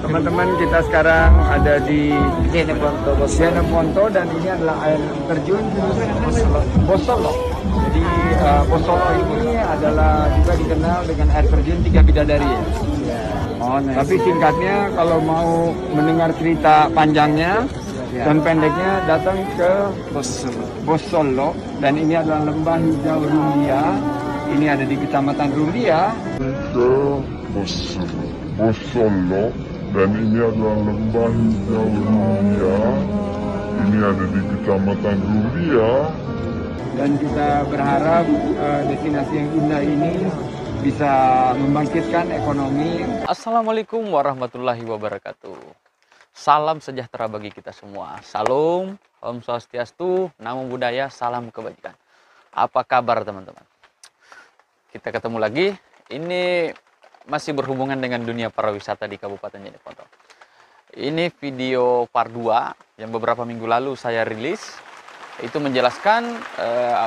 Teman-teman, kita sekarang ada di Jeneponto dan ini adalah air terjun Bosolo. Jadi Bosolo ini adalah juga dikenal dengan air terjun Tiga Bidadari ya. Oh, tapi singkatnya kalau mau mendengar cerita panjangnya dan pendeknya datang ke Bosolo dan ini adalah lembah hijau Rumbia. Ini ada di Kecamatan Rumbia. Ke Bosolo dan ini adalah lembah hijau Rumbia. Ini ada di Kecamatan Rumbia. Dan kita berharap destinasi yang indah ini bisa membangkitkan ekonomi. Assalamualaikum warahmatullahi wabarakatuh. Salam sejahtera bagi kita semua. Salam, Om Swastiastu, Namo Buddhaya, salam kebajikan. Apa kabar teman-teman? Kita ketemu lagi. Ini masih berhubungan dengan dunia pariwisata di Kabupaten Jeneponto. Ini video part 2 yang beberapa minggu lalu saya rilis. Itu menjelaskan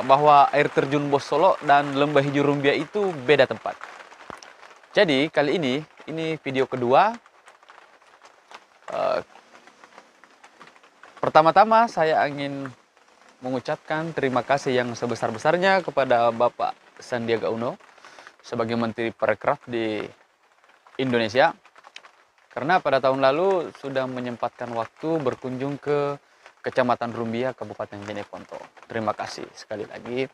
bahwa air terjun Bosolo dan lembah hijau Rumbia itu beda tempat. Jadi kali ini video kedua. Pertama-tama saya ingin mengucapkan terima kasih yang sebesar-besarnya kepada Bapak Sandiaga Uno sebagai Menteri Parekraf di Indonesia. Karena pada tahun lalu sudah menyempatkan waktu berkunjung ke Kecamatan Rumbia, Kabupaten Jeneponto. Terima kasih sekali lagi.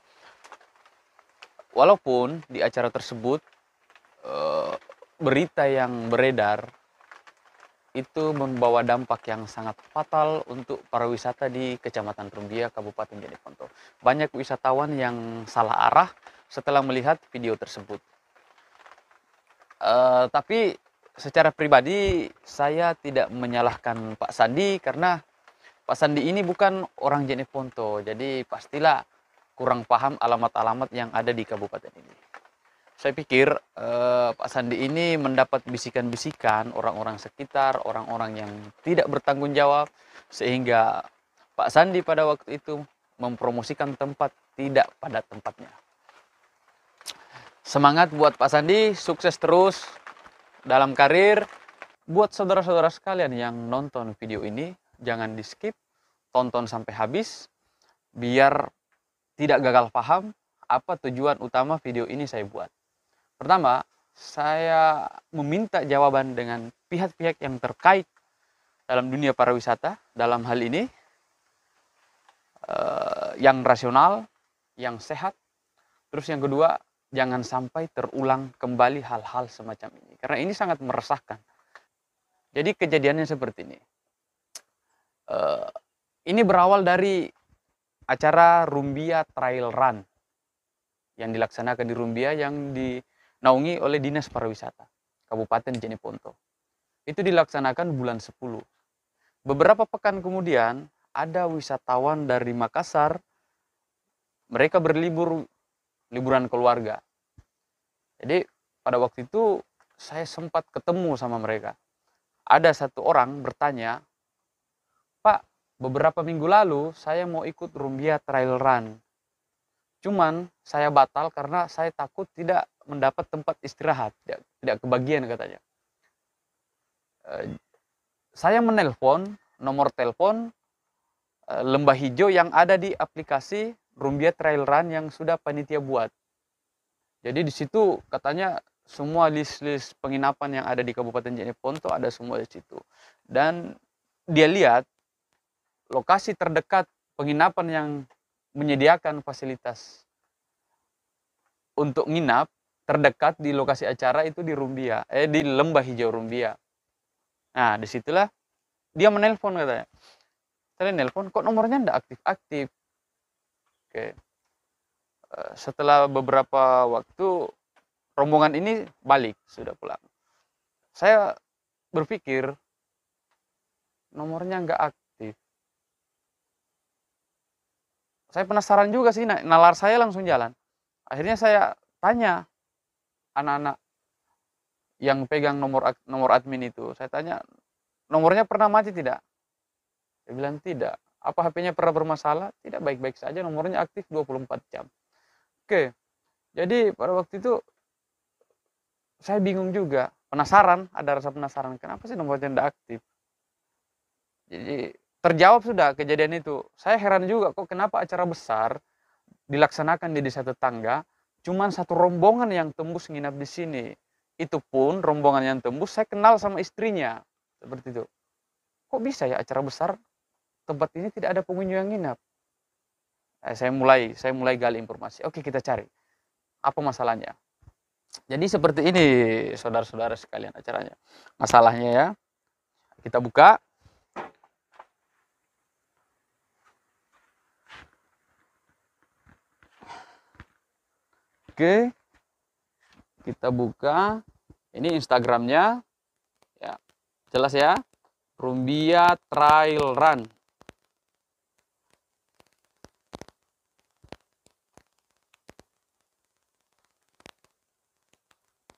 Walaupun di acara tersebut berita yang beredar itu membawa dampak yang sangat fatal untuk pariwisata di Kecamatan Rumbia, Kabupaten Jeneponto. Banyak wisatawan yang salah arah setelah melihat video tersebut. Tapi secara pribadi saya tidak menyalahkan Pak Sandi karena Pak Sandi ini bukan orang Jeneponto, jadi pastilah kurang paham alamat-alamat yang ada di kabupaten ini. Saya pikir Pak Sandi ini mendapat bisikan-bisikan orang-orang sekitar, orang-orang yang tidak bertanggung jawab, sehingga Pak Sandi pada waktu itu mempromosikan tempat tidak pada tempatnya. Semangat buat Pak Sandi, sukses terus dalam karir. Buat saudara-saudara sekalian yang nonton video ini, jangan di skip, tonton sampai habis, biar tidak gagal paham apa tujuan utama video ini saya buat. Pertama, saya meminta jawaban dengan pihak-pihak yang terkait dalam dunia pariwisata, dalam hal ini yang rasional, yang sehat. Terus yang kedua, jangan sampai terulang kembali hal-hal semacam ini, karena ini sangat meresahkan. Jadi kejadiannya seperti ini. Ini berawal dari acara Rumbia Trail Run yang dilaksanakan di Rumbia yang dinaungi oleh Dinas Pariwisata Kabupaten Jeneponto. Itu dilaksanakan bulan 10. Beberapa pekan kemudian ada wisatawan dari Makassar. Mereka liburan keluarga. Jadi pada waktu itu saya sempat ketemu sama mereka. Ada satu orang bertanya, "Pak, beberapa minggu lalu saya mau ikut Rumbia Trail Run. Cuman saya batal karena saya takut tidak mendapat tempat istirahat, tidak kebagian," katanya. Saya menelpon nomor telepon lembah hijau yang ada di aplikasi Rumbia Trail Run yang sudah panitia buat. Jadi di situ katanya semua list-list penginapan yang ada di Kabupaten Jeneponto ada semua di situ. Dan dia lihat lokasi terdekat penginapan yang menyediakan fasilitas untuk nginap terdekat di lokasi acara itu di Rumbia, di lembah hijau Rumbia. Nah, disitulah dia menelpon katanya. Saya nelpon, kok nomornya ndak aktif-aktif. Oke. Setelah beberapa waktu rombongan ini balik, sudah pulang. Saya berpikir nomornya nggak aktif. Saya penasaran juga sih, nalar saya langsung jalan. Akhirnya saya tanya anak-anak yang pegang nomor admin itu. Saya tanya, nomornya pernah mati tidak? Dia bilang tidak. Apa HP-nya pernah bermasalah? Tidak, baik-baik saja, nomornya aktif 24 jam. Oke, jadi pada waktu itu saya bingung juga. penasaran, ada rasa penasaran, kenapa sih nomornya tidak aktif. Jadi terjawab sudah kejadian itu. Saya heran juga kok kenapa acara besar dilaksanakan di desa tetangga, cuman satu rombongan yang tembus nginap di sini. Itu pun rombongan yang tembus saya kenal sama istrinya. Seperti itu. Kok bisa ya acara besar tempat ini tidak ada pengunjung yang nginap? Saya mulai gali informasi. Oke, kita cari. Apa masalahnya? Jadi seperti ini saudara-saudara sekalian acaranya. Masalahnya ya. Kita buka. Oke, kita buka. Ini Instagramnya, ya jelas ya, Rumbia Trail Run.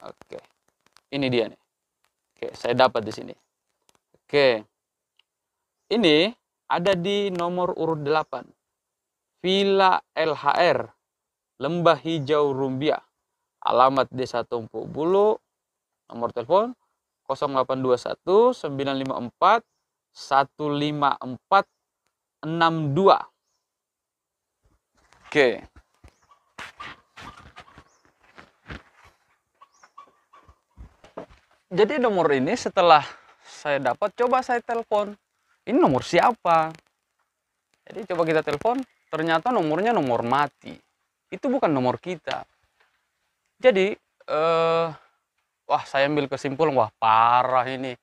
Oke, ini dia nih. Oke, saya dapat di sini. Oke, ini ada di nomor urut 8, Villa LHR. Lembah Hijau Rumbia, alamat Desa Tumpu Bulu, nomor telepon 0821 954 15462. Oke. Jadi nomor ini setelah saya dapat, coba saya telepon. Ini nomor siapa? Jadi coba kita telepon, ternyata nomornya nomor mati. Itu bukan nomor kita. Jadi wah, saya ambil kesimpulan, wah parah ini.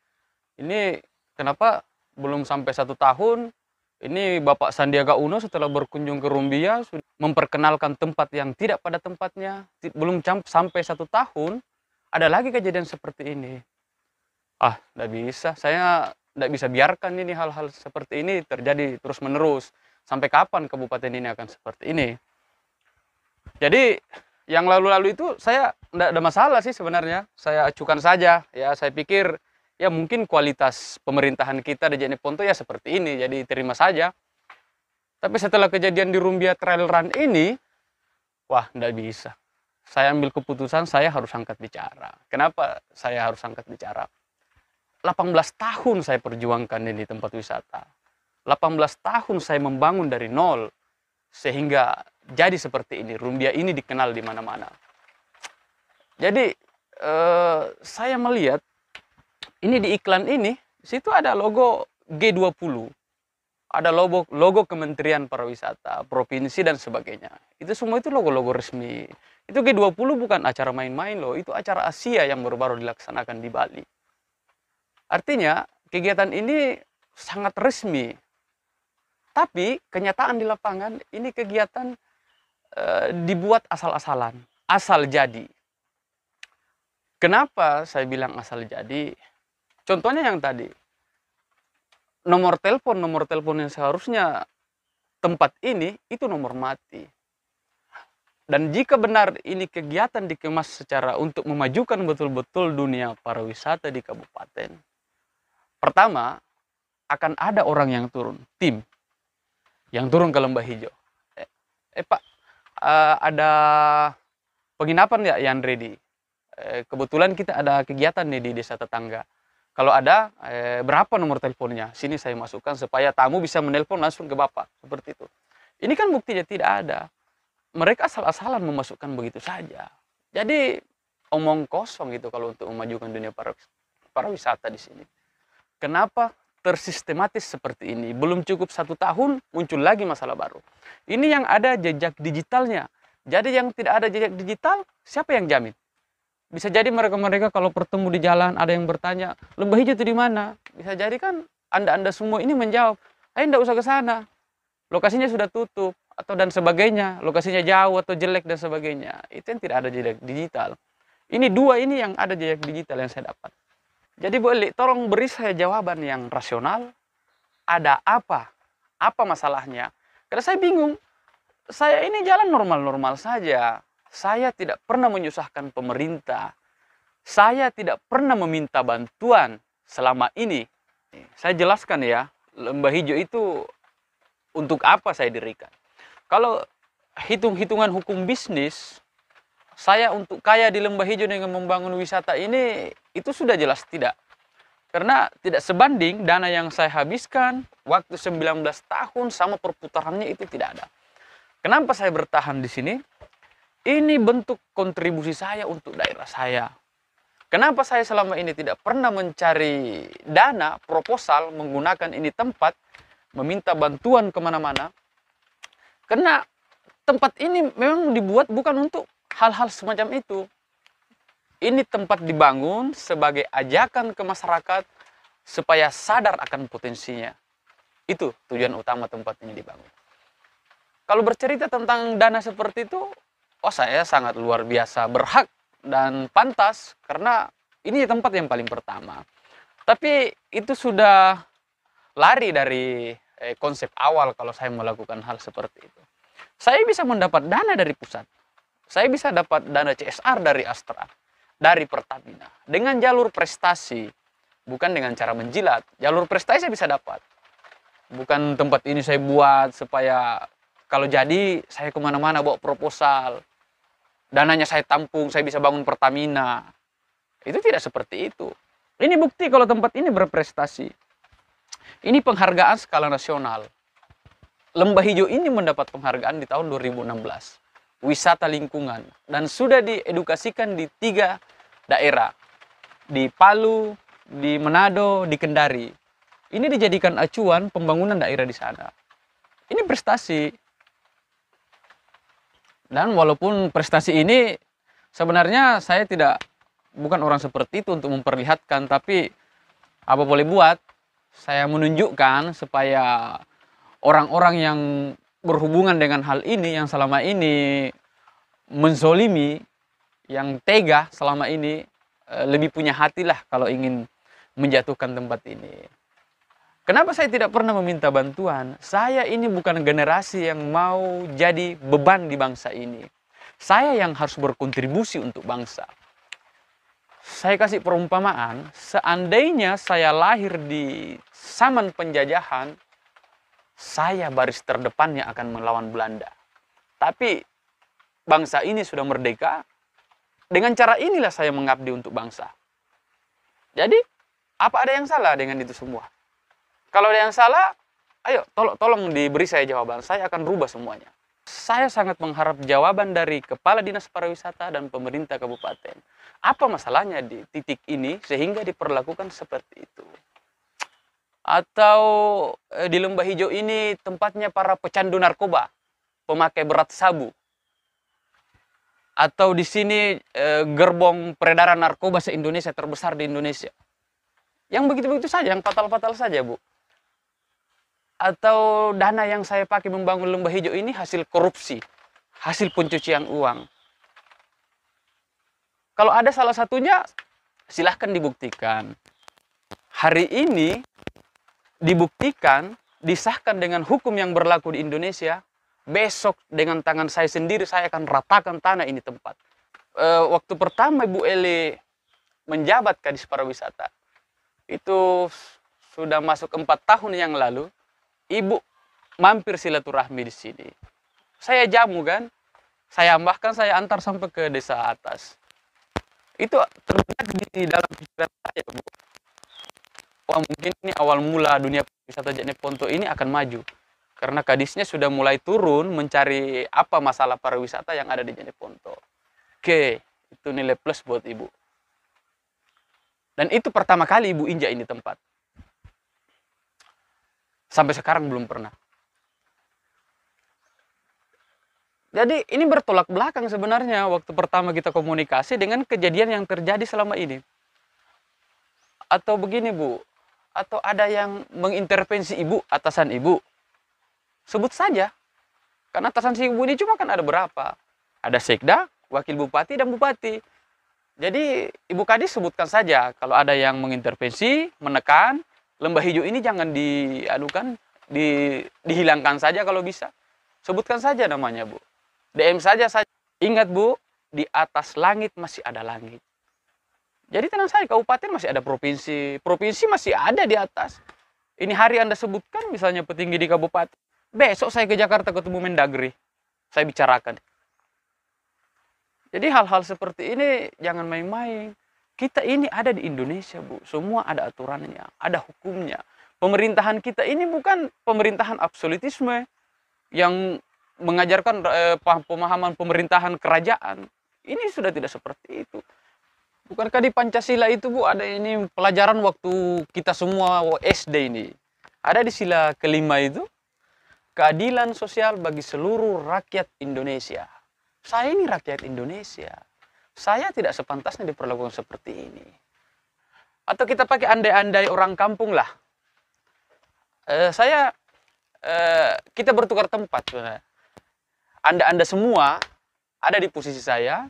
Ini kenapa belum sampai 1 tahun ini Bapak Sandiaga Uno setelah berkunjung ke Rumbia sudah memperkenalkan tempat yang tidak pada tempatnya. Belum sampai 1 tahun ada lagi kejadian seperti ini. Ah, tidak bisa. Saya tidak bisa biarkan ini hal-hal seperti ini terjadi terus menerus. Sampai kapan kabupaten ini akan seperti ini? Jadi yang lalu-lalu itu saya tidak ada masalah sih sebenarnya. Saya acukan saja. Ya, saya pikir ya mungkin kualitas pemerintahan kita di Jeneponto ya seperti ini. Jadi terima saja. Tapi setelah kejadian di Rumbia Trail Run ini, wah tidak bisa. Saya ambil keputusan saya harus angkat bicara. Kenapa saya harus angkat bicara? 18 tahun saya perjuangkan ini tempat wisata. 18 tahun saya membangun dari nol. Sehingga jadi seperti ini, Rumbia ini dikenal di mana-mana. Jadi saya melihat ini di iklan ini, di situ ada logo G20, ada logo Kementerian Pariwisata, Provinsi dan sebagainya. Itu semua itu logo-logo resmi. Itu G20 bukan acara main-main loh, itu acara Asia yang baru-baru dilaksanakan di Bali. Artinya kegiatan ini sangat resmi. Tapi kenyataan di lapangan ini kegiatan dibuat asal-asalan, asal jadi. Kenapa saya bilang asal jadi? Contohnya yang tadi, nomor telepon yang seharusnya tempat ini itu nomor mati. Dan jika benar ini kegiatan dikemas secara untuk memajukan betul-betul dunia pariwisata di kabupaten, pertama akan ada orang yang turun, tim yang turun ke Lembah Hijau. Pak, ada penginapan ya yang ready? Kebetulan kita ada kegiatan nih di desa tetangga. Kalau ada, berapa nomor teleponnya? Sini saya masukkan supaya tamu bisa menelpon langsung ke Bapak. Seperti itu. Ini kan buktinya tidak ada. Mereka asal-asalan memasukkan begitu saja. Jadi omong kosong gitu kalau untuk memajukan dunia pariwisata di sini. Kenapa tersistematis seperti ini? Belum cukup 1 tahun muncul lagi masalah baru. Ini yang ada jejak digitalnya. Jadi yang tidak ada jejak digital, siapa yang jamin? Bisa jadi mereka-mereka kalau bertemu di jalan ada yang bertanya, Lembah Hijau itu di mana? Bisa jadi kan Anda semua ini menjawab, tidak usah ke sana. Lokasinya sudah tutup atau dan sebagainya, lokasinya jauh atau jelek dan sebagainya. Itu yang tidak ada jejak digital. Ini dua ini yang ada jejak digital yang saya dapat. Jadi boleh tolong beri saya jawaban yang rasional. Ada apa? Apa masalahnya? Karena saya bingung. Saya ini jalan normal-normal saja. Saya tidak pernah menyusahkan pemerintah. Saya tidak pernah meminta bantuan selama ini. Saya jelaskan ya, Lembah Hijau itu untuk apa saya dirikan. Kalau hitung-hitungan hukum bisnis, saya untuk kaya di Lembah Hijau dengan membangun wisata ini, itu sudah jelas tidak. Karena tidak sebanding dana yang saya habiskan, waktu 19 tahun sama perputarannya itu tidak ada. Kenapa saya bertahan di sini? Ini bentuk kontribusi saya untuk daerah saya. Kenapa saya selama ini tidak pernah mencari dana, proposal, menggunakan ini tempat, meminta bantuan kemana-mana? Karena tempat ini memang dibuat bukan untuk hal-hal semacam itu. Ini tempat dibangun sebagai ajakan ke masyarakat supaya sadar akan potensinya. Itu tujuan utama tempat ini dibangun. Kalau bercerita tentang dana seperti itu, oh saya sangat luar biasa berhak dan pantas karena ini tempat yang paling pertama. Tapi itu sudah lari dari konsep awal kalau saya melakukan hal seperti itu. Saya bisa mendapat dana dari pusat. Saya bisa dapat dana CSR dari Astra, dari Pertamina. Dengan jalur prestasi, bukan dengan cara menjilat. Jalur prestasi saya bisa dapat. Bukan tempat ini saya buat supaya kalau jadi saya kemana-mana bawa proposal. Dananya saya tampung, saya bisa bangun Pertamina. Itu tidak seperti itu. Ini bukti kalau tempat ini berprestasi. Ini penghargaan skala nasional. Lembah Hijau ini mendapat penghargaan di tahun 2016. Wisata lingkungan. Dan sudah diedukasikan di 3 daerah. Di Palu, di Manado, di Kendari. Ini dijadikan acuan pembangunan daerah di sana. Ini prestasi. Dan walaupun prestasi ini sebenarnya saya bukan orang seperti itu untuk memperlihatkan, tapi apa boleh buat, saya menunjukkan supaya orang-orang yang berhubungan dengan hal ini, yang selama ini menzolimi, yang tega selama ini, lebih punya hati lah kalau ingin menjatuhkan tempat ini. Kenapa saya tidak pernah meminta bantuan? Saya ini bukan generasi yang mau jadi beban di bangsa ini. Saya yang harus berkontribusi untuk bangsa. Saya kasih perumpamaan, seandainya saya lahir di zaman penjajahan, saya baris terdepannya akan melawan Belanda. Tapi bangsa ini sudah merdeka, dengan cara inilah saya mengabdi untuk bangsa. Jadi, apa ada yang salah dengan itu semua? Kalau ada yang salah, ayo tolong diberi saya jawaban, saya akan rubah semuanya. Saya sangat mengharap jawaban dari Kepala Dinas Pariwisata dan pemerintah kabupaten. Apa masalahnya di titik ini sehingga diperlakukan seperti itu? Atau di Lembah Hijau ini tempatnya para pecandu narkoba, pemakai berat sabu. Atau di sini gerbong peredaran narkoba se-Indonesia terbesar di Indonesia. Yang begitu-begitu saja, yang fatal-fatal saja, Bu. Atau dana yang saya pakai membangun Lembah Hijau ini hasil korupsi, hasil pencucian uang. Kalau ada salah satunya, silahkan dibuktikan. Hari ini dibuktikan, disahkan dengan hukum yang berlaku di Indonesia, besok dengan tangan saya sendiri saya akan ratakan tanah ini tempat. Waktu pertama Ibu Eli menjabat Kadis Pariwisata, itu sudah masuk 4 tahun yang lalu, Ibu mampir silaturahmi di sini. Saya jamu kan, saya bahkan saya antar sampai ke desa atas. Itu terbenak di dalam pikiran saya, Bu. Wah, mungkin ini awal mula dunia pariwisata Jeneponto ini akan maju. Karena kadisnya sudah mulai turun mencari apa masalah pariwisata yang ada di Jeneponto. Oke, itu nilai plus buat Ibu. Dan itu pertama kali Ibu injak ini tempat. Sampai sekarang belum pernah. Jadi ini bertolak belakang sebenarnya waktu pertama kita komunikasi dengan kejadian yang terjadi selama ini. Atau begini, Bu, atau ada yang mengintervensi Ibu, atasan Ibu. Sebut saja. Karena atasan si Ibu ini cuma kan ada berapa? Ada sekda, wakil bupati, dan bupati. Jadi Ibu Kadis sebutkan saja kalau ada yang mengintervensi, menekan, Lembah Hijau ini jangan dihilangkan saja kalau bisa. Sebutkan saja namanya, Bu. DM saja. Ingat, Bu, di atas langit masih ada langit. Jadi tenang saja, kabupaten masih ada provinsi. Provinsi masih ada di atas. Ini hari Anda sebutkan misalnya petinggi di kabupaten. Besok saya ke Jakarta ketemu Mendagri. Saya bicarakan. Jadi hal-hal seperti ini jangan main-main. Kita ini ada di Indonesia, Bu. Semua ada aturannya, ada hukumnya. Pemerintahan kita ini bukan pemerintahan absolutisme yang mengajarkan pemahaman pemerintahan kerajaan. Ini sudah tidak seperti itu. Bukankah di Pancasila itu, Bu, ada ini pelajaran waktu kita semua SD ini. Ada di sila kelima itu, keadilan sosial bagi seluruh rakyat Indonesia. Saya ini rakyat Indonesia. Saya tidak sepantasnya diperlakukan seperti ini. Atau kita pakai andai-andai orang kampung lah. Kita bertukar tempat. Anda semua ada di posisi saya,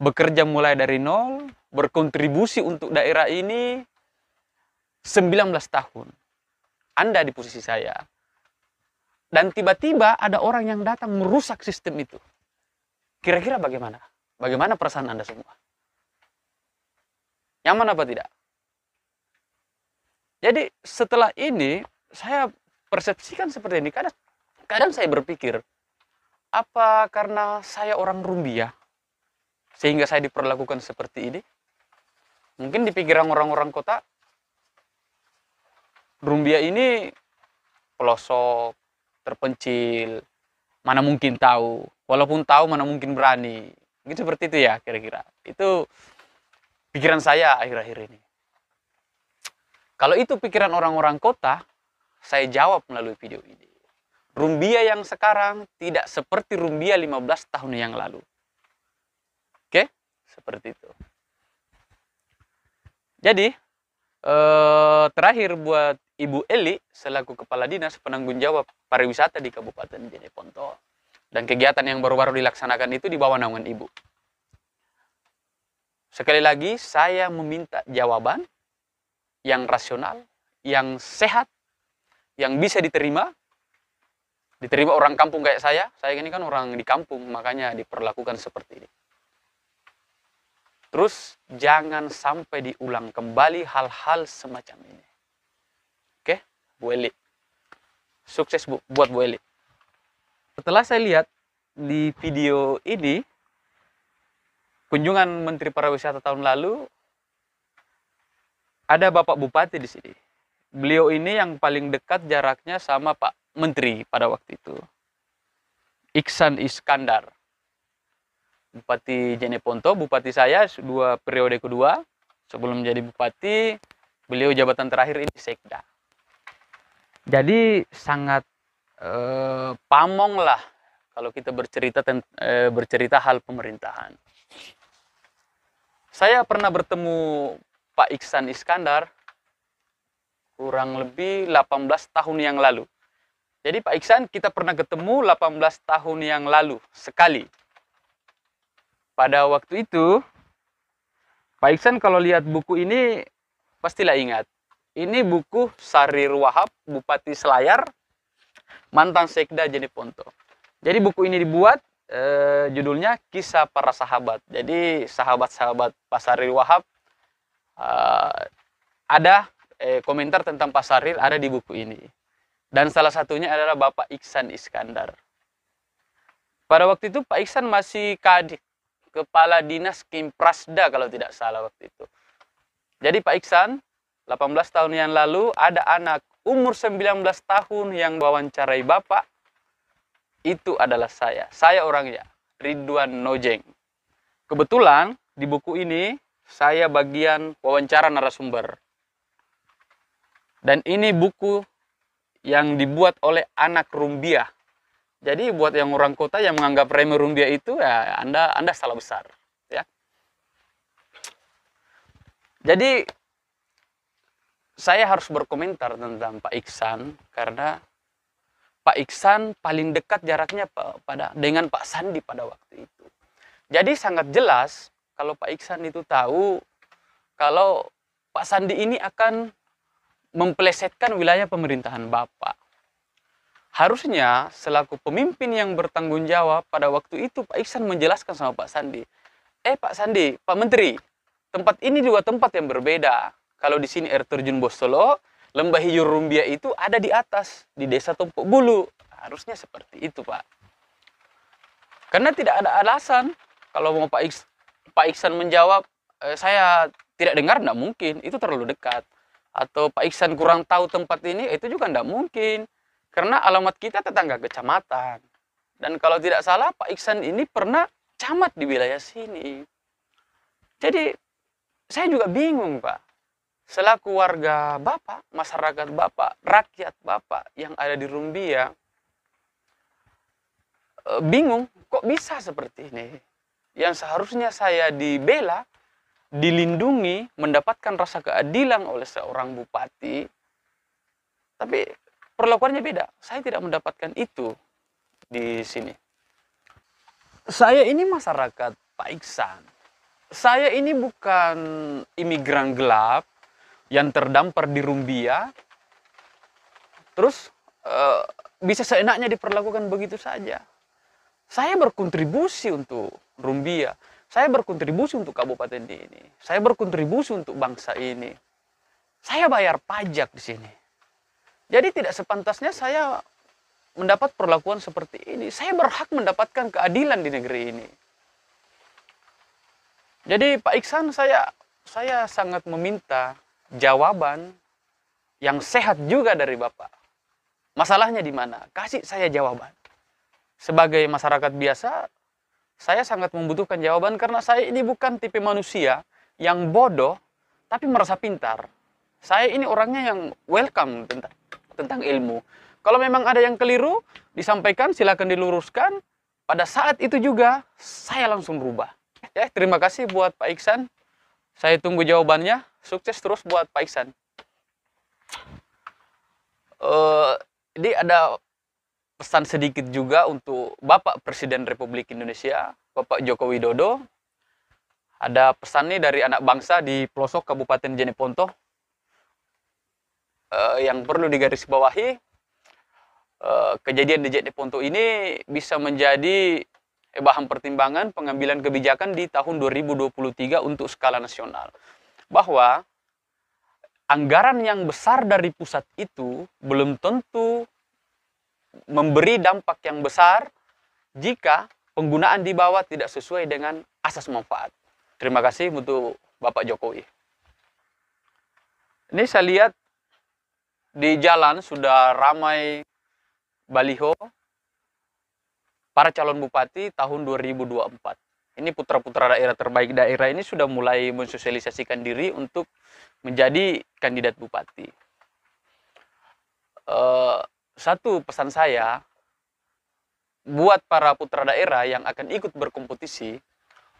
bekerja mulai dari nol, berkontribusi untuk daerah ini 19 tahun. Anda di posisi saya. Dan tiba-tiba ada orang yang datang merusak sistem itu. Kira-kira bagaimana? Bagaimana perasaan Anda semua? Nyaman apa tidak? Jadi setelah ini, saya persepsikan seperti ini. Kadang saya berpikir, apa karena saya orang Rumbia, sehingga saya diperlakukan seperti ini? Mungkin di pikiran orang-orang kota, Rumbia ini pelosok, terpencil, mana mungkin tahu. Walaupun tahu, mana mungkin berani. Gitu seperti itu ya kira-kira. Itu pikiran saya akhir-akhir ini. Kalau itu pikiran orang-orang kota, saya jawab melalui video ini. Rumbia yang sekarang tidak seperti Rumbia 15 tahun yang lalu. Oke? Seperti itu. Jadi, terakhir buat Ibu Eli selaku Kepala Dinas Penanggung Jawab Pariwisata di Kabupaten Jeneponto. Dan kegiatan yang baru-baru dilaksanakan itu di bawah naungan Ibu. Sekali lagi, saya meminta jawaban yang rasional, yang sehat, yang bisa diterima orang kampung kayak saya. Saya ini kan orang di kampung, makanya diperlakukan seperti ini. Terus jangan sampai diulang kembali hal-hal semacam ini. Oke, Bu Eli. Sukses, Bu, buat Bu Eli. Setelah saya lihat di video ini, kunjungan Menteri Pariwisata tahun lalu, ada Bapak Bupati di sini. Beliau ini yang paling dekat jaraknya sama Pak Menteri pada waktu itu. Iksan Iskandar. Bupati Jeneponto, bupati saya, periode kedua. Sebelum menjadi bupati, beliau jabatan terakhir ini Sekda. Jadi sangat pamong lah kalau kita bercerita hal pemerintahan. Saya pernah bertemu Pak Iksan Iskandar kurang lebih 18 tahun yang lalu. Jadi Pak Iksan kita pernah ketemu 18 tahun yang lalu sekali. Pada waktu itu Pak Iksan kalau lihat buku ini pastilah ingat. Ini buku Sarir Wahab, Bupati Selayar, mantan Sekda Jeneponto. Jadi buku ini dibuat, judulnya Kisah Para Sahabat. Jadi sahabat-sahabat Pak Sarir Wahab, ada komentar tentang Pak Sarir ada di buku ini. Dan salah satunya adalah Bapak Iksan Iskandar. Pada waktu itu Pak Iksan masih Kadif, Kepala Dinas Kimprasda kalau tidak salah waktu itu. Jadi Pak Iksan, 18 tahun yang lalu ada anak umur 19 tahun yang wawancarai Bapak, itu adalah saya. Saya orangnya, Ridwan Nojeng. Kebetulan di buku ini saya bagian wawancara narasumber. Dan ini buku yang dibuat oleh anak Rumbia. Jadi buat yang orang kota yang menganggap remeh Rumbia itu, ya Anda salah besar. Ya. Jadi saya harus berkomentar tentang Pak Iksan karena Pak Iksan paling dekat jaraknya dengan Pak Sandi pada waktu itu. Jadi sangat jelas kalau Pak Iksan itu tahu kalau Pak Sandi ini akan mempelesetkan wilayah pemerintahan Bapak. Harusnya selaku pemimpin yang bertanggung jawab pada waktu itu Pak Iksan menjelaskan sama Pak Sandi. Pak Sandi, Pak Menteri, tempat ini juga tempat yang berbeda. Kalau di sini air terjun Bostolo, Lembah Hijau Rumbia itu ada di atas, di Desa Tumpuk Bulu. Harusnya seperti itu, Pak. Karena tidak ada alasan Kalau mau Pak Iksan menjawab, saya tidak dengar, tidak mungkin, itu terlalu dekat. Atau Pak Iksan kurang tahu tempat ini, itu juga tidak mungkin. Karena alamat kita tetangga kecamatan. Dan kalau tidak salah, Pak Iksan ini pernah camat di wilayah sini. Jadi, saya juga bingung, Pak. Selaku warga Bapak, masyarakat Bapak, rakyat Bapak yang ada di Rumbia, bingung, kok bisa seperti ini? Yang seharusnya saya dibela, dilindungi, mendapatkan rasa keadilan oleh seorang bupati, tapi perlakuannya beda. Saya tidak mendapatkan itu di sini. Saya ini masyarakat Pak Iksan. Saya ini bukan imigran gelap yang terdampar di Rumbia, terus bisa seenaknya diperlakukan begitu saja. Saya berkontribusi untuk Rumbia, saya berkontribusi untuk kabupaten ini, saya berkontribusi untuk bangsa ini. Saya bayar pajak di sini. Jadi tidak sepantasnya saya mendapat perlakuan seperti ini. Saya berhak mendapatkan keadilan di negeri ini. Jadi Pak Iksan, saya sangat meminta jawaban yang sehat juga dari Bapak. Masalahnya di mana? Kasih saya jawaban. Sebagai masyarakat biasa, saya sangat membutuhkan jawaban karena saya ini bukan tipe manusia yang bodoh tapi merasa pintar. Saya ini orangnya yang welcome tentang ilmu. Kalau memang ada yang keliru, disampaikan, silakan diluruskan. Pada saat itu juga, saya langsung rubah. Ya, terima kasih buat Pak Iksan. Saya tunggu jawabannya. Sukses terus buat Pak Iksan. Jadi ada pesan sedikit juga untuk Bapak Presiden Republik Indonesia, Bapak Joko Widodo. Ada pesan nih dari anak bangsa di pelosok Kabupaten Jeneponto yang perlu digarisbawahi. Kejadian di Jeneponto ini bisa menjadi bahan pertimbangan pengambilan kebijakan di tahun 2023 untuk skala nasional. Bahwa anggaran yang besar dari pusat itu belum tentu memberi dampak yang besar jika penggunaan di bawah tidak sesuai dengan asas manfaat. Terima kasih untuk Bapak Jokowi. Ini saya lihat di jalan sudah ramai baliho para calon bupati tahun 2024. Ini putra-putra daerah terbaik daerah ini sudah mulai mensosialisasikan diri untuk menjadi kandidat bupati. Satu pesan saya buat para putra daerah yang akan ikut berkompetisi,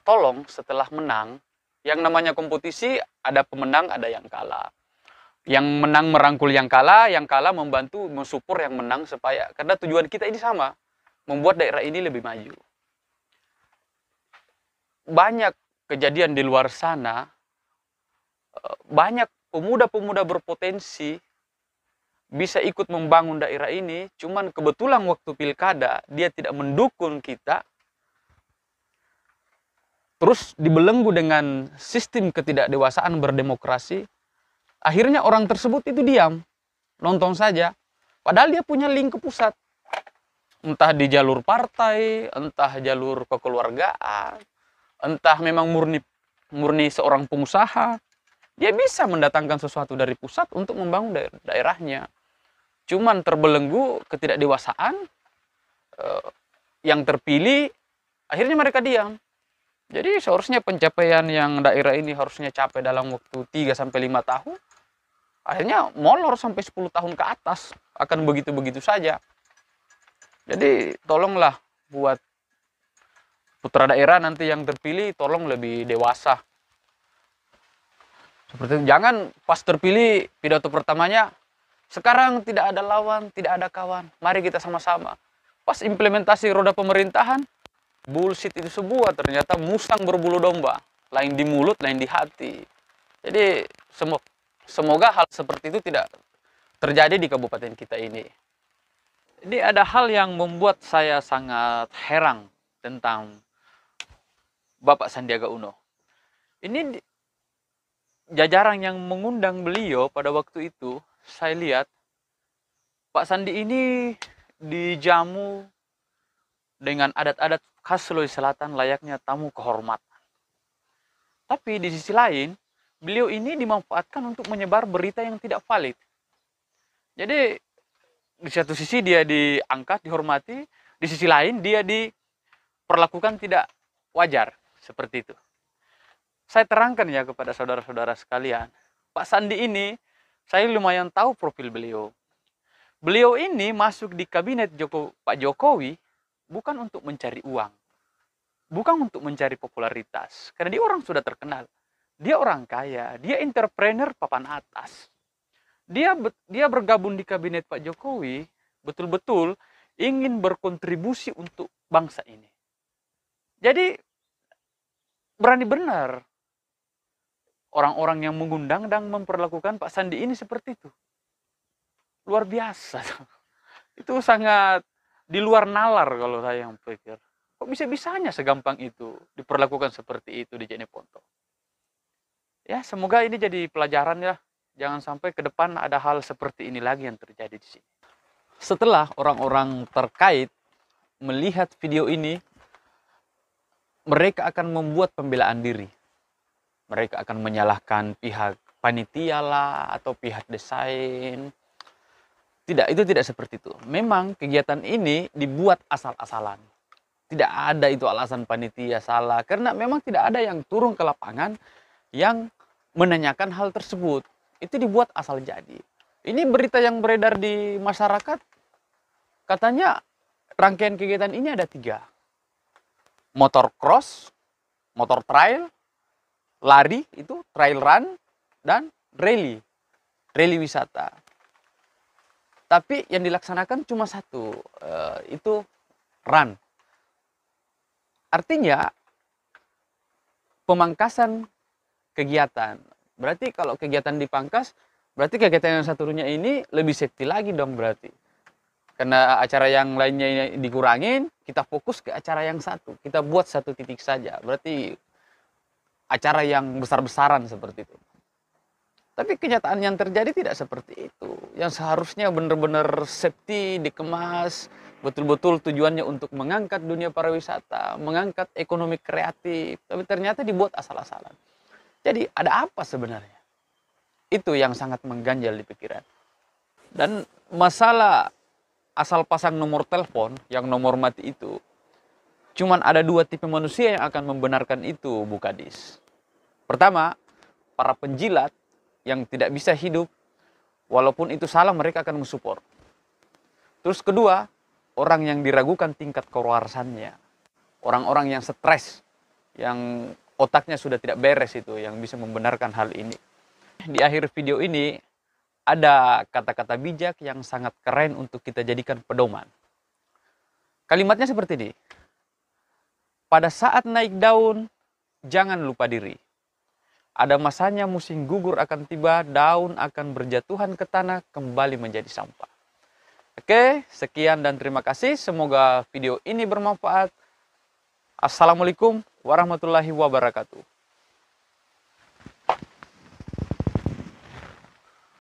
tolong setelah menang, yang namanya kompetisi ada pemenang, ada yang kalah. Yang menang merangkul yang kalah membantu mensupport yang menang supaya, karena tujuan kita ini sama, membuat daerah ini lebih maju. Banyak kejadian di luar sana, banyak pemuda-pemuda berpotensi bisa ikut membangun daerah ini, cuman kebetulan waktu pilkada dia tidak mendukung kita, terus dibelenggu dengan sistem ketidakdewasaan berdemokrasi, akhirnya orang tersebut itu diam, nonton saja, padahal dia punya link ke pusat, entah di jalur partai, entah jalur kekeluargaan, entah memang murni seorang pengusaha, dia bisa mendatangkan sesuatu dari pusat untuk membangun daerahnya. Cuman terbelenggu ketidakdewasaan, yang terpilih, akhirnya mereka diam. Jadi seharusnya pencapaian yang daerah ini harusnya capai dalam waktu 3-5 tahun, akhirnya molor sampai 10 tahun ke atas, akan begitu-begitu saja. Jadi tolonglah buat putra daerah nanti yang terpilih, tolong lebih dewasa. Seperti itu. Jangan pas terpilih pidato pertamanya, sekarang tidak ada lawan, tidak ada kawan, mari kita sama-sama. Pas implementasi roda pemerintahan, bullshit itu sebuah, ternyata musang berbulu domba. Lain di mulut, lain di hati. Jadi semoga hal seperti itu tidak terjadi di kabupaten kita ini. Jadi ada hal yang membuat saya sangat heran tentang Bapak Sandiaga Uno. Ini jajaran yang mengundang beliau pada waktu itu, saya lihat Pak Sandi ini dijamu dengan adat-adat khas Sulawesi Selatan layaknya tamu kehormatan. Tapi di sisi lain, beliau ini dimanfaatkan untuk menyebar berita yang tidak valid. Jadi di satu sisi dia diangkat, dihormati, di sisi lain dia diperlakukan tidak wajar, seperti itu. Saya terangkan ya kepada saudara-saudara sekalian, Pak Sandi ini, saya lumayan tahu profil beliau. Beliau ini masuk di kabinet Pak Jokowi bukan untuk mencari uang, bukan untuk mencari popularitas, karena dia orang sudah terkenal. Dia orang kaya, dia entrepreneur papan atas. Dia bergabung di kabinet Pak Jokowi betul-betul ingin berkontribusi untuk bangsa ini. Jadi berani benar orang-orang yang mengundang dan memperlakukan Pak Sandi ini seperti itu. Luar biasa. Itu sangat di luar nalar kalau saya yang pikir. Kok bisa-bisanya segampang itu diperlakukan seperti itu di Jeneponto. Ya, semoga ini jadi pelajaran ya. Jangan sampai ke depan ada hal seperti ini lagi yang terjadi di sini. Setelah orang-orang terkait melihat video ini, mereka akan membuat pembelaan diri. Mereka akan menyalahkan pihak panitia lah atau pihak desain. Tidak, itu tidak seperti itu. Memang kegiatan ini dibuat asal-asalan. Tidak ada itu alasan panitia salah. Karena memang tidak ada yang turun ke lapangan yang menanyakan hal tersebut. Itu dibuat asal jadi. Ini berita yang beredar di masyarakat, katanya rangkaian kegiatan ini ada 3. Motor cross, motor trail, lari itu, trail run, dan rally wisata. Tapi yang dilaksanakan cuma 1, itu run. Artinya pemangkasan kegiatan. Berarti kalau kegiatan dipangkas, berarti kegiatan yang satunya ini lebih safety lagi dong berarti. Karena acara yang lainnya dikurangin, kita fokus ke acara yang satu. Kita buat 1 titik saja. Berarti acara yang besar-besaran seperti itu. Tapi kenyataan yang terjadi tidak seperti itu. Yang seharusnya benar-benar safety, dikemas, betul-betul tujuannya untuk mengangkat dunia pariwisata, mengangkat ekonomi kreatif. Tapi ternyata dibuat asal-asalan. Jadi ada apa sebenarnya? Itu yang sangat mengganjal di pikiran. Dan masalah asal pasang nomor telepon, yang nomor mati itu, cuman ada 2 tipe manusia yang akan membenarkan itu, Bu Kadis. Pertama, para penjilat yang tidak bisa hidup, walaupun itu salah mereka akan mensupport. Terus kedua, orang yang diragukan tingkat kewarasannya. Orang-orang yang stres, yang otaknya sudah tidak beres itu, yang bisa membenarkan hal ini. Di akhir video ini, ada kata-kata bijak yang sangat keren untuk kita jadikan pedoman. Kalimatnya seperti ini. Pada saat naik daun, jangan lupa diri. Ada masanya musim gugur akan tiba, daun akan berjatuhan ke tanah, kembali menjadi sampah. Oke, sekian dan terima kasih. Semoga video ini bermanfaat. Assalamualaikum warahmatullahi wabarakatuh.